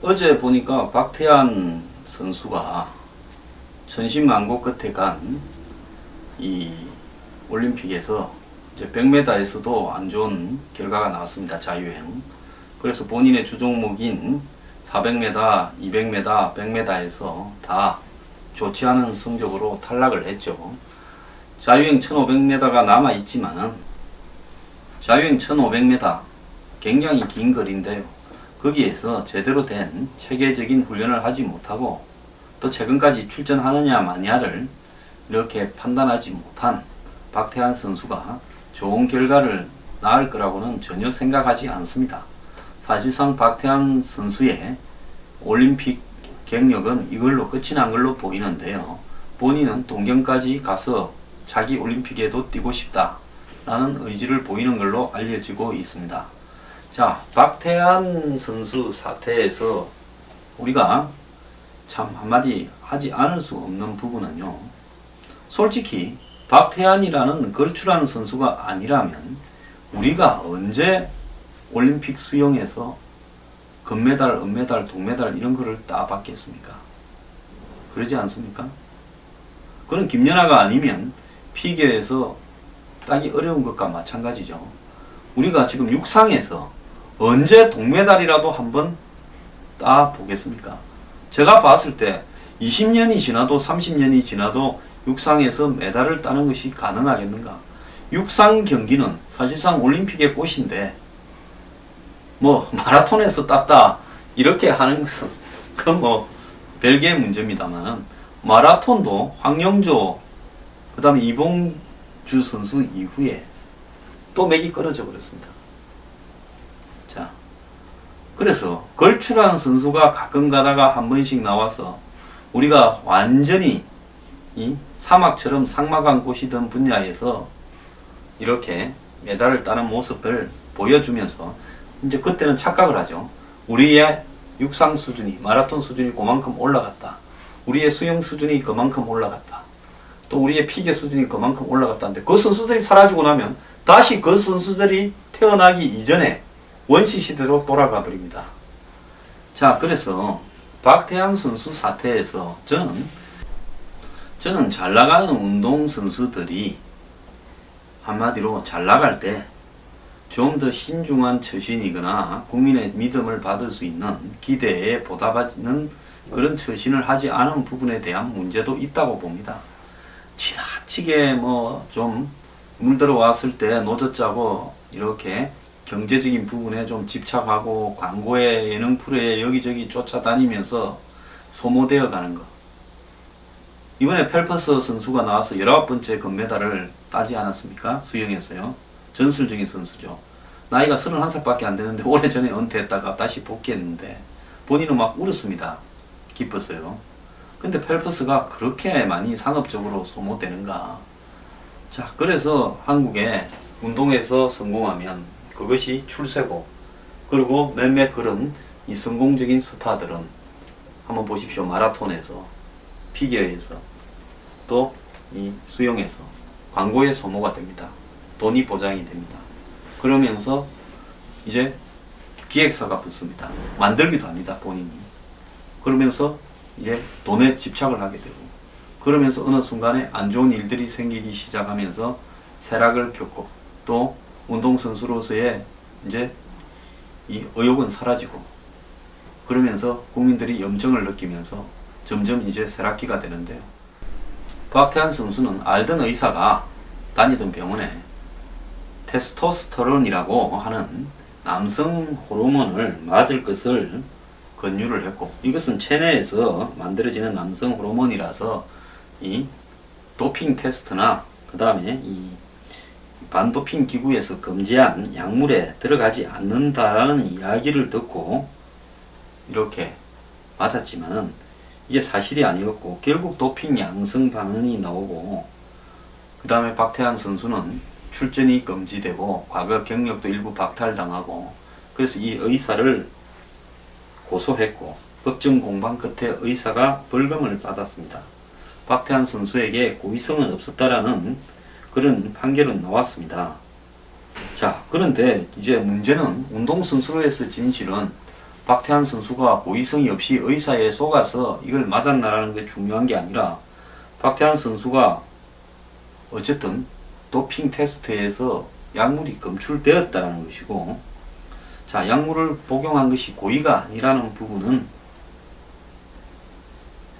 어제 보니까 박태환 선수가 천신만고 끝에 간 이 올림픽에서 이제 100m에서도 안 좋은 결과가 나왔습니다. 자유형. 그래서 본인의 주종목인 400m, 200m, 100m에서 다 좋지 않은 성적으로 탈락을 했죠. 자유형 1500m가 남아있지만은 자유형 1500m 굉장히 긴 거리인데요. 거기에서 제대로 된 체계적인 훈련을 하지 못하고 또 최근까지 출전하느냐 마냐를 이렇게 판단하지 못한 박태환 선수가 좋은 결과를 낳을 거라고는 전혀 생각하지 않습니다. 사실상 박태환 선수의 올림픽 경력은 이걸로 끝이 난 걸로 보이는데요. 본인은 동경까지 가서 자기 올림픽에도 뛰고 싶다 라는 의지를 보이는 걸로 알려지고 있습니다. 자, 박태환 선수 사태에서 우리가 참 한마디 하지 않을 수 없는 부분은요. 솔직히 박태환이라는 걸출하는 선수가 아니라면 우리가 언제 올림픽 수영에서 금메달, 은메달, 동메달 이런 거를 따봤겠습니까? 그러지 않습니까? 그런 김연아가 아니면 피겨에서 따기 어려운 것과 마찬가지죠. 우리가 지금 육상에서 언제 동메달이라도 한번 따보겠습니까? 제가 봤을 때 20년이 지나도 30년이 지나도 육상에서 메달을 따는 것이 가능하겠는가? 육상 경기는 사실상 올림픽의 꽃인데 뭐 마라톤에서 땄다 이렇게 하는 것은 그건 뭐 별개의 문제입니다만 마라톤도 황영조 그 다음에 이봉주 선수 이후에 또 맥이 끊어져 버렸습니다. 자, 그래서 걸출한 선수가 가끔 가다가 한 번씩 나와서 우리가 완전히 이 사막처럼 상막한 곳이던 분야에서 이렇게 메달을 따는 모습을 보여주면서 이제 그때는 착각을 하죠. 우리의 육상 수준이 마라톤 수준이 그만큼 올라갔다. 우리의 수영 수준이 그만큼 올라갔다. 또 우리의 피겨 수준이 그만큼 올라갔다는데 그 선수들이 사라지고 나면 다시 그 선수들이 태어나기 이전에 원시 시대로 돌아가 버립니다. 자, 그래서 박태환 선수 사태에서 저는 잘 나가는 운동 선수들이 한마디로 잘 나갈 때 좀 더 신중한 처신이거나 국민의 믿음을 받을 수 있는 기대에 보답하는 그런 처신을 하지 않은 부분에 대한 문제도 있다고 봅니다. 지나치게 뭐 좀 물들어왔을 때 노젓자고 이렇게 경제적인 부분에 좀 집착하고 광고에 예능 프로에 여기저기 쫓아다니면서 소모되어 가는 것. 이번에 펠퍼스 선수가 나와서 19번째 금메달을 따지 않았습니까? 수영에서요. 전설적인 선수죠. 나이가 31살밖에 안 되는데 오래전에 은퇴했다가 다시 복귀했는데 본인은 막 울었습니다. 기뻤어요. 근데 펠퍼스가 그렇게 많이 상업적으로 소모되는가? 자, 그래서 한국에 운동에서 성공하면 그것이 출세고, 그리고 몇몇 그런 이 성공적인 스타들은 한번 보십시오. 마라톤에서, 피겨에서, 또 이 수영에서 광고에 소모가 됩니다. 돈이 보장이 됩니다. 그러면서 이제 기획사가 붙습니다. 만들기도 합니다. 본인이. 그러면서 이제 돈에 집착을 하게 되고, 그러면서 어느 순간에 안 좋은 일들이 생기기 시작하면서 쇠락을 겪고, 또 운동선수로서의 이제 이 의욕은 사라지고, 그러면서 국민들이 염증을 느끼면서 점점 이제 쇠락기가 되는데요. 박태환 선수는 알던 의사가 다니던 병원에 테스토스테론이라고 하는 남성 호르몬을 맞을 것을 권유를 했고, 이것은 체내에서 만들어지는 남성 호르몬이라서 이 도핑 테스트나 그 다음에 이 반도핑 기구에서 금지한 약물에 들어가지 않는다라는 이야기를 듣고 이렇게 맞았지만은 이게 사실이 아니었고, 결국 도핑 양성 반응이 나오고, 그 다음에 박태환 선수는 출전이 금지되고 과거 경력도 일부 박탈당하고, 그래서 이 의사를 고소했고 법정 공방 끝에 의사가 벌금을 받았습니다. 박태환 선수에게 고의성은 없었다라는 그런 판결은 나왔습니다. 자, 그런데 이제 문제는 운동선수로서 진실은 박태환 선수가 고의성이 없이 의사에 속아서 이걸 맞았나라는 게 중요한 게 아니라 박태환 선수가 어쨌든 도핑 테스트에서 약물이 검출되었다는 것이고, 자, 약물을 복용한 것이 고의가 아니라는 부분은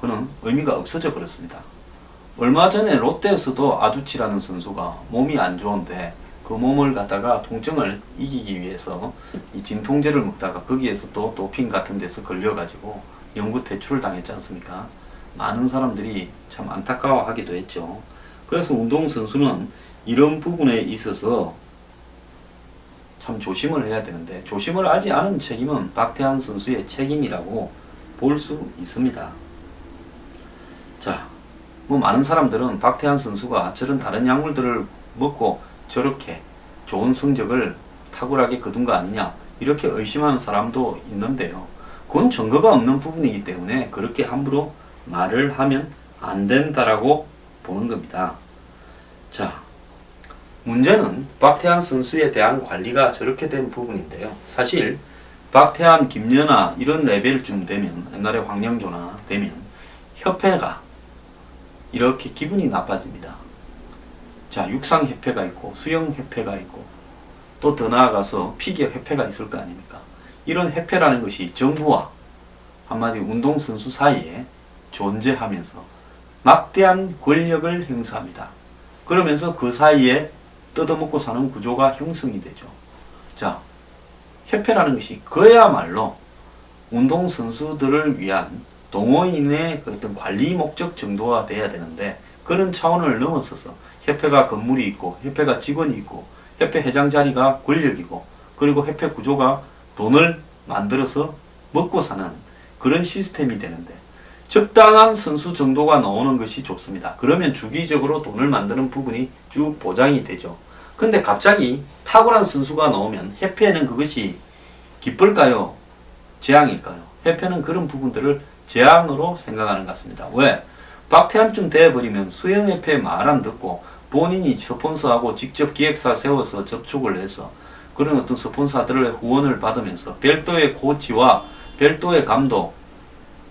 그는 의미가 없어져 버렸습니다. 얼마 전에 롯데에서도 아두치라는 선수가 몸이 안 좋은데 그 몸을 갖다가 통증을 이기기 위해서 이 진통제를 먹다가 거기에서 또 도핑 같은 데서 걸려가지고 영구 퇴출을 당했지 않습니까? 많은 사람들이 참 안타까워하기도 했죠. 그래서 운동선수는 이런 부분에 있어서 참 조심을 해야 되는데, 조심을 하지 않은 책임은 박태환 선수의 책임이라고 볼 수 있습니다. 자, 뭐 많은 사람들은 박태환 선수가 저런 다른 약물들을 먹고 저렇게 좋은 성적을 탁월하게 거둔 거 아니냐, 이렇게 의심하는 사람도 있는데요. 그건 증거가 없는 부분이기 때문에 그렇게 함부로 말을 하면 안 된다라고 보는 겁니다. 자, 문제는 박태환 선수에 대한 관리가 저렇게 된 부분인데요. 사실 박태환, 김연아 이런 레벨쯤 되면, 옛날에 황영조나 되면 협회가 이렇게 기분이 나빠집니다. 자, 육상협회가 있고 수영협회가 있고 또 더 나아가서 피겨협회가 있을 거 아닙니까? 이런 협회라는 것이 정부와 한마디 운동선수 사이에 존재하면서 막대한 권력을 행사합니다. 그러면서 그 사이에 뜯어먹고 사는 구조가 형성이 되죠. 자, 협회라는 것이 그야말로 운동선수들을 위한 동호인의 어떤 관리 목적 정도가 돼야 되는데, 그런 차원을 넘어서서 협회가 건물이 있고 협회가 직원이 있고 협회 회장 자리가 권력이고, 그리고 협회 구조가 돈을 만들어서 먹고 사는 그런 시스템이 되는데, 적당한 선수 정도가 나오는 것이 좋습니다. 그러면 주기적으로 돈을 만드는 부분이 쭉 보장이 되죠. 근데 갑자기 탁월한 선수가 나오면 협회는 그것이 기쁠까요? 재앙일까요? 협회는 그런 부분들을 재앙으로 생각하는 것 같습니다. 왜? 박태환쯤 돼버리면 수영협회 말 안 듣고 본인이 스폰서하고 직접 기획사 세워서 접촉을 해서 그런 어떤 스폰서들의 후원을 받으면서 별도의 코치와 별도의 감독,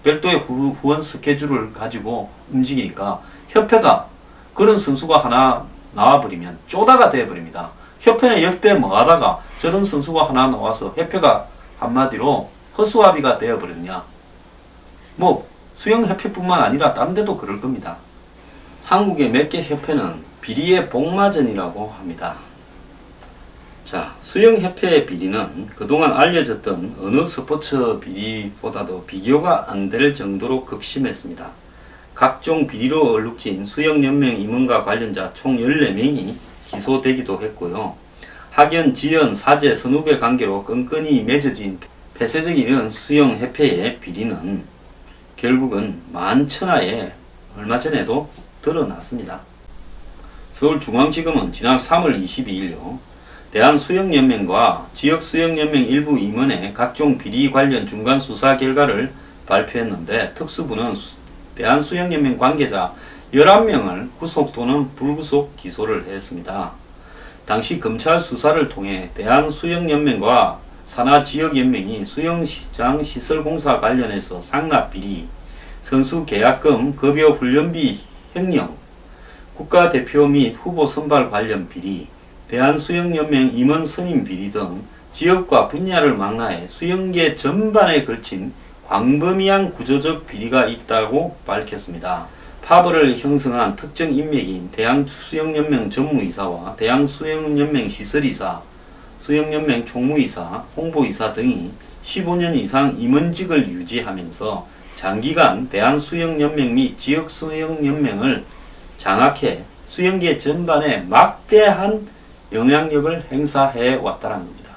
별도의 후원 스케줄을 가지고 움직이니까 협회가 그런 선수가 하나 나와버리면 쪼다가 돼버립니다. 협회는 역대 뭐 하다가 저런 선수가 하나 나와서 협회가 한마디로 허수아비가 되어버렸냐. 뭐 수영협회뿐만 아니라 다른 데도 그럴 겁니다. 한국의 몇 개 협회는 비리의 복마전이라고 합니다. 자, 수영협회의 비리는 그동안 알려졌던 어느 스포츠 비리보다도 비교가 안 될 정도로 극심했습니다. 각종 비리로 얼룩진 수영연맹 임원과 관련자 총 14명이 기소되기도 했고요. 학연, 지연, 사제, 선후배 관계로 끈끈이 맺어진 폐쇄적인 수영협회의 비리는 결국은 만천하에 얼마 전에도 드러났습니다. 서울중앙지검은 지난 3월 22일요. 대한수영연맹과 지역수영연맹 일부 임원의 각종 비리 관련 중간 수사 결과를 발표했는데, 특수부는 대한수영연맹 관계자 11명을 구속 또는 불구속 기소를 했습니다. 당시 검찰 수사를 통해 대한수영연맹과 산하지역연맹이 수영장 시설공사 관련해서 상납비리, 선수계약금, 급여 훈련비 횡령, 국가대표 및 후보 선발 관련 비리, 대한수영연맹 임원 선임 비리 등 지역과 분야를 망라해 수영계 전반에 걸친 광범위한 구조적 비리가 있다고 밝혔습니다. 파벌을 형성한 특정 인맥인 대한수영연맹 전무이사와 대한수영연맹 시설이사, 수영연맹 총무이사, 홍보이사 등이 15년 이상 임원직을 유지하면서 장기간 대한수영연맹 및 지역수영연맹을 장악해 수영계 전반에 막대한 영향력을 행사해 왔다는 겁니다.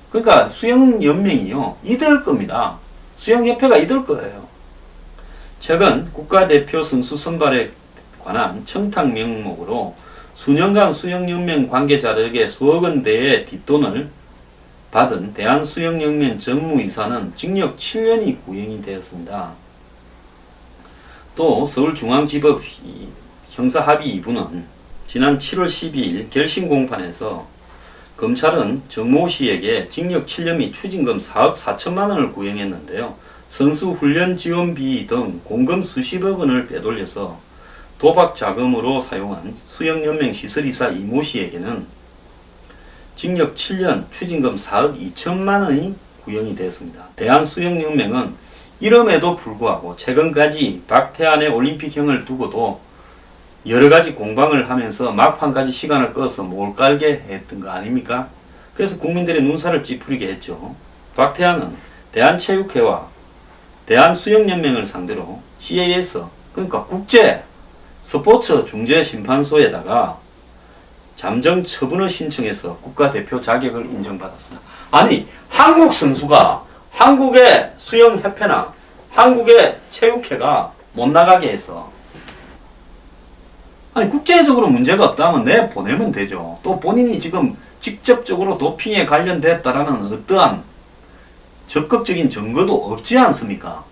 그러니까 수영연맹이요, 이들 겁니다. 수영협회가 이들 거예요. 최근 국가대표 선수 선발에 관한 청탁 명목으로 수년간 수영연맹 관계자들에게 수억 원대의 뒷돈을 받은 대한수영연맹 전무이사는 징역 7년이 구형이 되었습니다. 또 서울중앙지법 형사합의 2부는 지난 7월 12일 결심 공판에서 검찰은 정모 씨에게 징역 7년 및 추징금 4억 4천만 원을 구형했는데요. 선수 훈련 지원비 등 공금 수십억 원을 빼돌려서 도박 자금으로 사용한 수영연맹 시설이사 이모 씨에게는 징역 7년, 추징금 4억 2천만 원이 구형이 되었습니다. 대한수영연맹은 이름에도 불구하고 최근까지 박태환의 올림픽형을 두고도 여러가지 공방을 하면서 막판까지 시간을 끌어서 몰깔게 했던 거 아닙니까? 그래서 국민들의 눈살을 찌푸리게 했죠. 박태환은 대한체육회와 대한수영연맹을 상대로 CAS, 그러니까 국제 스포츠 중재 심판소에다가 잠정 처분을 신청해서 국가대표 자격을 인정받았습니다. 아니, 한국 선수가 한국의 수영협회나 한국의 체육회가 못 나가게 해서, 아니, 국제적으로 문제가 없다면 내보내면 되죠. 또 본인이 지금 직접적으로 도핑에 관련됐다라는 어떠한 적극적인 증거도 없지 않습니까?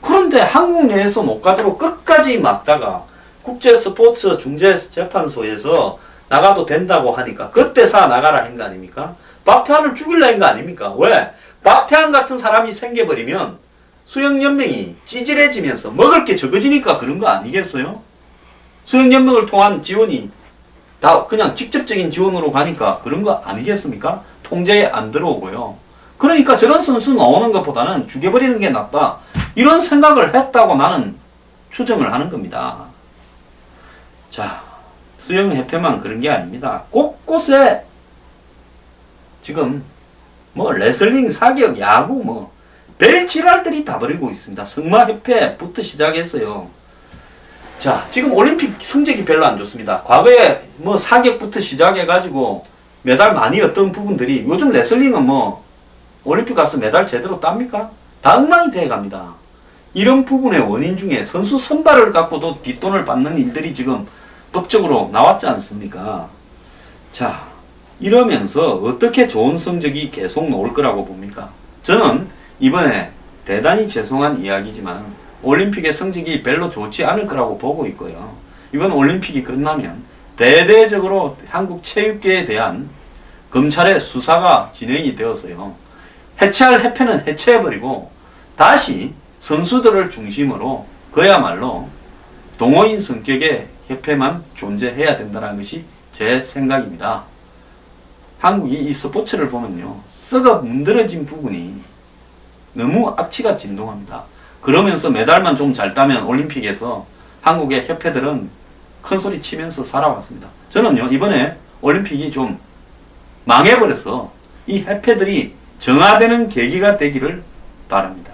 그런데 한국 내에서 못 가도록 끝까지 막다가 국제 스포츠 중재 재판소에서 나가도 된다고 하니까 그때서 나가라 한 거 아닙니까? 박태환을 죽이려 한 거 아닙니까? 왜? 박태환 같은 사람이 생겨버리면 수영연맹이 찌질해지면서 먹을 게 적어지니까 그런 거 아니겠어요? 수영연맹을 통한 지원이 다 그냥 직접적인 지원으로 가니까 그런 거 아니겠습니까? 통제에 안 들어오고요. 그러니까 저런 선수 나오는 것보다는 죽여버리는 게 낫다. 이런 생각을 했다고 나는 추정을 하는 겁니다. 자, 수영협회만 그런 게 아닙니다. 곳곳에 지금 뭐 레슬링, 사격, 야구 뭐 별지랄들이 다 벌이고 있습니다. 승마협회부터 시작했어요. 자, 지금 올림픽 성적이 별로 안 좋습니다. 과거에 뭐 사격부터 시작해가지고 메달 많이 얻던 부분들이 요즘 레슬링은 뭐 올림픽 가서 메달 제대로 땁니까? 다 엉망이 돼갑니다. 이런 부분의 원인 중에 선수 선발을 갖고도 뒷돈을 받는 일들이 지금 법적으로 나왔지 않습니까? 자, 이러면서 어떻게 좋은 성적이 계속 나올 거라고 봅니까? 저는 이번에 대단히 죄송한 이야기지만 올림픽의 성적이 별로 좋지 않을 거라고 보고 있고요. 이번 올림픽이 끝나면 대대적으로 한국 체육계에 대한 검찰의 수사가 진행이 되어서요. 해체할 협회는 해체해버리고 다시 선수들을 중심으로 그야말로 동호인 성격의 협회만 존재해야 된다는 것이 제 생각입니다. 한국이 이 스포츠를 보면요, 썩어 문드러진 부분이 너무 악취가 진동합니다. 그러면서 메달만 좀 잘 따면 올림픽에서 한국의 협회들은 큰 소리 치면서 살아왔습니다. 저는요, 이번에 올림픽이 좀 망해버려서 이 협회들이 정화되는 계기가 되기를 바랍니다.